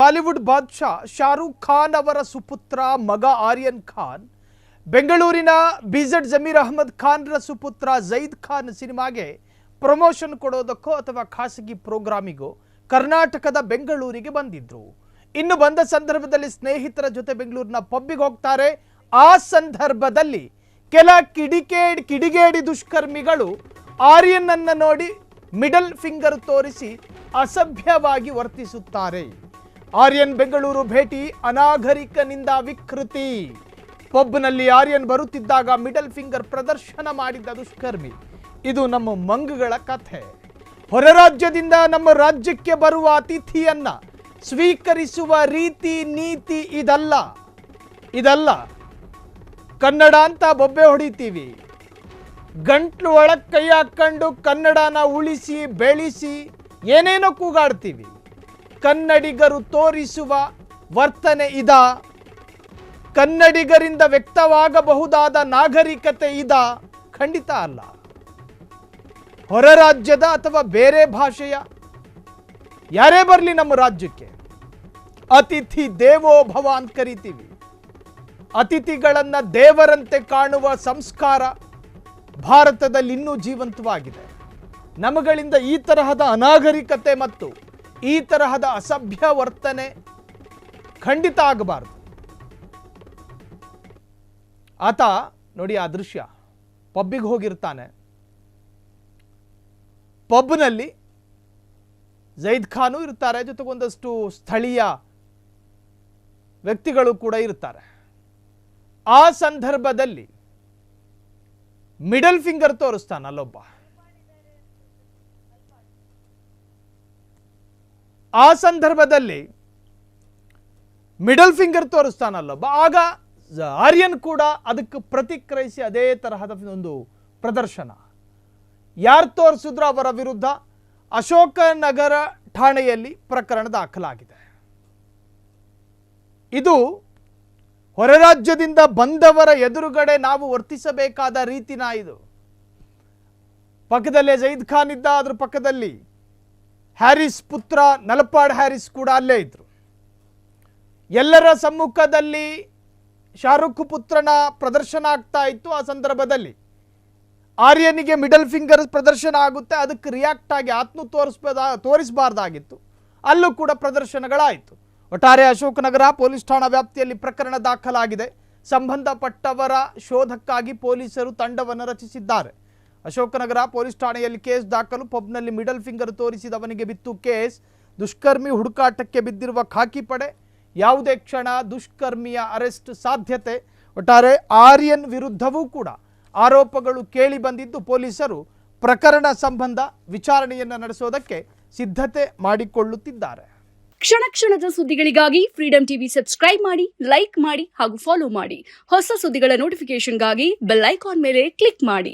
Bollywood ಬಾದ್ಶಾ Shahrukh Khan ಅವರ ಸುಪುತ್ರ ಮಗ ಆರ್ಯನ್ ಖಾನ್ ಬೆಂಗಳೂರಿನ ಬಿಜೆಡ್ ಜಮೀರ್ ಅಹಮದ್ ಖಾನ್ರ ಸುಪುತ್ರ ಝೈದ್ ಖಾನ್ ಸಿನಿಮಾಗೆ ಪ್ರಮೋಷನ್ ಕೊಡೋದಕ್ಕೋ ಅಥವಾ ಖಾಸಗಿ ಪ್ರೋಗ್ರಾಮಿಗೋ ಕರ್ನಾಟಕದ ಬೆಂಗಳೂರಿಗೆ ಬಂದಿದ್ರು. ಇನ್ನು ಬಂದ ಸಂದರ್ಭದಲ್ಲಿ ಸ್ನೇಹಿತರ ಜೊತೆ ಬೆಂಗಳೂರಿನ ಪಬ್ಬಿಗೆ ಹೋಗ್ತಾರೆ. ಆ ಸಂದರ್ಭದಲ್ಲಿ ಕೆಲ ಕಿಡಿಗೇಡಿ ದುಷ್ಕರ್ಮಿಗಳು ಆರ್ಯನ್ ಅನ್ನು ನೋಡಿ ಮಿಡಲ್ ಫಿಂಗರ್ ತೋರಿಸಿ ಅಸಭ್ಯವಾಗಿ ವರ್ತಿಸುತ್ತಾರೆ. ಆರ್ಯನ್ ಬೆಂಗಳೂರು ಭೇಟಿ ಅನಾಗರಿಕನಿಂದ ವಿಕೃತಿ. ಪಬ್ನಲ್ಲಿ ಆರ್ಯನ್ ಬರುತ್ತಿದ್ದಾಗ ಮಿಡಲ್ ಫಿಂಗರ್ ಪ್ರದರ್ಶನ ಮಾಡಿದ್ದ ದುಷ್ಕರ್ಮಿ. ಇದು ನಮ್ಮ ಮಂಗಗಳ ಕಥೆ. ಹೊರ ರಾಜ್ಯದಿಂದ ನಮ್ಮ ರಾಜ್ಯಕ್ಕೆ ಬರುವ ಅತಿಥಿಯನ್ನ ಸ್ವೀಕರಿಸುವ ರೀತಿ ನೀತಿ ಇದಲ್ಲ. ಕನ್ನಡ ಅಂತ ಬೊಬ್ಬೆ ಹೊಡಿತೀವಿ, ಗಂಟ್ಲು ಒಳಗೆ ಕೈ ಹಾಕೊಂಡು ಕನ್ನಡನ ಉಳಿಸಿ ಬೆಳೆಸಿ ಏನೇನೋ ಕೂಗಾಡ್ತೀವಿ. ಕನ್ನಡಿಗರು ತೋರಿಸುವ ವರ್ತನೆ ಕನ್ನಡಿಗರಿಂದ ವ್ಯಕ್ತವಾಗಬಹುದಾದ ನಾಗರಿಕತೆ ಖಂಡಿತ ಅಲ್ಲ. ಹೊರ ರಾಜ್ಯದ ಅಥವಾ ಬೇರೆ ಭಾಷೆಯ ಯಾರೇ ಬರಲಿ ನಮ್ಮ ರಾಜ್ಯಕ್ಕೆ ಅತಿಥಿ ದೇವೋ ಭವ ಅಂತ ಕರಿತೀವಿ. ಅತಿಥಿಗಳನ್ನ ದೇವರಂತೆ ಕಾಣುವ ಸಂಸ್ಕಾರ ಭಾರತದಲ್ಲಿ ಇನ್ನೂ ಜೀವಂತವಾಗಿದೆ. ನಮಗಳಿಂದ ಈ ತರಹದ ಅನಾಗರಿಕತೆ ಮತ್ತು ಈ ತರಹದ ಅಸಭ್ಯ ವರ್ತನೆ ಖಂಡಿತ ಆಗಬಾರದು. ಆತ ನೋಡಿ ಆ ದೃಶ್ಯ, ಪಬ್ಬಿಗೆ ಹೋಗಿರ್ತಾನೆ. ಪಬ್ನಲ್ಲಿ ಝೈದ್ ಖಾನು ಇರ್ತಾರೆ, ಜೊತೆಗೊಂದಷ್ಟು ಸ್ಥಳೀಯ ವ್ಯಕ್ತಿಗಳು ಕೂಡ ಇರ್ತಾರೆ. ಆ ಸಂದರ್ಭದಲ್ಲಿ ಮಿಡಲ್ ಫಿಂಗರ್ ತೋರಿಸ್ತಾನಲ್ಲೊಬ್ಬ. ಆ ಸಂದರ್ಭದಲ್ಲಿ ಮಿಡಲ್ ಫಿಂಗರ್ ತೋರಿಸ್ತಾನಲ್ಲೊಬ್ಬ. ಆಗ ಆರ್ಯನ್ ಕೂಡ ಅದಕ್ಕೆ ಪ್ರತಿಕ್ರಿಯಿಸಿ ಅದೇ ತರಹದ ಒಂದು ಪ್ರದರ್ಶನ. ಯಾರು ತೋರಿಸಿದ್ರು ಅವರ ವಿರುದ್ಧ ಅಶೋಕನಗರ ಠಾಣೆಯಲ್ಲಿ ಪ್ರಕರಣ ದಾಖಲಾಗಿದೆ. ಇದು ಹೊರ ರಾಜ್ಯದಿಂದ ಬಂದವರ ಎದುರುಗಡೆ ನಾವು ವರ್ತಿಸಬೇಕಾದ ರೀತಿನ ಇದು. ಪಕ್ಕದಲ್ಲೇ ಝೈದ್ ಖಾನ್ ಇದ್ದ, ಅದ್ರ ಪಕ್ಕದಲ್ಲಿ ಹ್ಯಾರಿಸ್ ಪುತ್ರ ನಲಪಾಡ್ ಹ್ಯಾರಿಸ್ ಕೂಡ ಅಲ್ಲೇ ಇದ್ರು. ಎಲ್ಲರ ಸಮ್ಮುಖದಲ್ಲಿ ಶಾರುಖ್ ಪುತ್ರನ ಪ್ರದರ್ಶನ ಆಗ್ತಾ ಇತ್ತು. ಆ ಸಂದರ್ಭದಲ್ಲಿ ಆರ್ಯನಿಗೆ ಮಿಡಲ್ ಫಿಂಗರ್ ಪ್ರದರ್ಶನ ಆಗುತ್ತೆ. ಅದಕ್ಕೆ ರಿಯಾಕ್ಟ್ ಆಗಿ ಆತ್ನು ತೋರಿಸಬಾರ್ದಾಗಿತ್ತು. ಅಲ್ಲೂ ಕೂಡ ಪ್ರದರ್ಶನಗಳಾಯಿತು. ಒಟ್ಟಾರೆ ಅಶೋಕನಗರ ಪೊಲೀಸ್ ಠಾಣಾ ವ್ಯಾಪ್ತಿಯಲ್ಲಿ ಪ್ರಕರಣ ದಾಖಲಾಗಿದೆ. ಸಂಬಂಧಪಟ್ಟವರ ಶೋಧಕ್ಕಾಗಿ ಪೊಲೀಸರು ತಂಡವನ್ನು ರಚಿಸಿದ್ದಾರೆ. ಅಶೋಕನಗರ ಪೊಲೀಸ್ ಠಾಣೆಯಲ್ಲಿ ಕೇಸ್ ದಾಖಲು. ಪಬ್ನಲ್ಲಿ ಮಿಡಲ್ ಫಿಂಗರ್ ತೋರಿಸಿದವನಿಗೆ ಬಿತ್ತು ಕೇಸ್. ದುಷ್ಕರ್ಮಿ ಹುಡುಕಾಟಕ್ಕೆ ಬಿದ್ದಿರುವ ಖಾಕಿ ಪಡೆ. ಯಾವುದೇ ಕ್ಷಣ ದುಷ್ಕರ್ಮಿಯ ಅರೆಸ್ಟ್ ಸಾಧ್ಯತೆ. ಒಟ್ಟಾರೆ ಆರ್ಯನ್ ವಿರುದ್ಧವೂ ಕೂಡ ಆರೋಪಗಳು ಕೇಳಿ ಬಂದಿದ್ದು ಪೊಲೀಸರು ಪ್ರಕರಣ ಸಂಬಂಧ ವಿಚಾರಣೆಯನ್ನು ನಡೆಸೋದಕ್ಕೆ ಸಿದ್ಧತೆ ಮಾಡಿಕೊಳ್ಳುತ್ತಿದ್ದಾರೆ. ಕ್ಷಣ ಕ್ಷಣದ ಸುದ್ದಿಗಳಿಗಾಗಿ ಫ್ರೀಡಂ ಟಿವಿ ಸಬ್ಸ್ಕ್ರೈಬ್ ಮಾಡಿ, ಲೈಕ್ ಮಾಡಿ ಹಾಗೂ ಫಾಲೋ ಮಾಡಿ. ಹೊಸ ಸುದ್ದಿಗಳ ನೋಟಿಫಿಕೇಶನ್ಗಾಗಿ ಬೆಲ್ ಐಕಾನ್ ಮೇಲೆ ಕ್ಲಿಕ್ ಮಾಡಿ.